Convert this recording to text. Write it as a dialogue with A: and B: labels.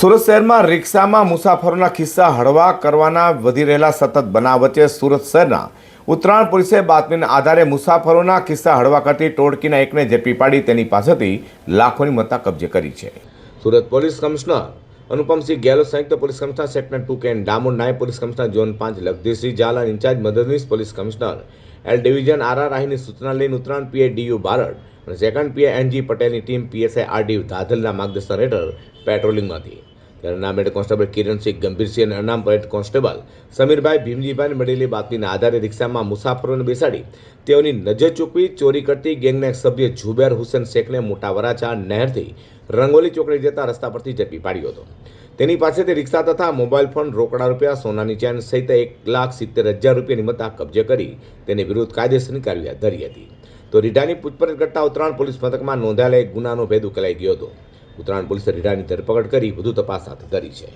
A: સુરત શહેરમાં રિક્ષામાં મુસાફરોના ખિસ્સા હળવા કરવાના વધી રહેલા સતત બનાવ વચ્ચે સુરત શહેરના ઉત્તરાયણ પોલીસે બાતમીના આધારે મુસાફરોના ખિસ્સા હળવા કરતી ટોળકીના એકને ઝડપી પાડી તેની પાસેથી લાખોની મત્તા કબજે કરી છે. સુરત પોલીસ કમિશનર અનુપમસિંહ ગેહલોત, સંયુક્ત police commissioner sector 2 Ken Damor, નાયબ police commissioner zone 5 Lagdirsinh Jhala, incharge મદદનીશ police commissioner L division R રાહીની સૂચના લઈને ઉત્તરાયણ પીએ ડીયુ બારડ અને સેકન્ડ પીએ એનજી પટેલની ટીમ પીએસઆઈ આરડી ધાધલના માર્ગદર્શન હેઠળ પેટ્રોલિંગમાં હતી. ત્યારે નામ હેડ કોન્સ્ટેબલ કિરણસિંહ ગંભીરસિંહ અને અનામ હેડ કોન્સ્ટેબલ સમીરભાઈ ભીમજીભાઈને મળેલી બાતમીના આધારે રિક્ષામાં મુસાફરોને બેસાડી તેઓની નજર ચૂકવી ચોરી કરતી ગેંગના એક સભ્ય ઝુબેર હુસેન શેખને મોટા વરાછા નહેરથી રંગોલી ચોકડી જતા રસ્તા પરથી ઝડપી પાડ્યો હતો. તેની પાસેથી રિક્ષા તથા મોબાઈલ ફોન, રોકડા રૂપિયા, સોનાની ચેન સહિત 1,70,000 રૂપિયાની મત્તા કબજે કરી તેની વિરુદ્ધ કાયદેસરની કાર્યવાહી ધરી હતી. તો રીઢાની પૂછપરછ કરતા ઉત્તરાયણ પોલીસ મથકમાં નોંધાયેલા એક ગુનાનો ભેદ ઉકેલાઈ ગયો હતો. ઉત્તરાયણ પોલીસે રીઢાની ધરપકડ કરી વધુ તપાસ હાથ ધરી છે.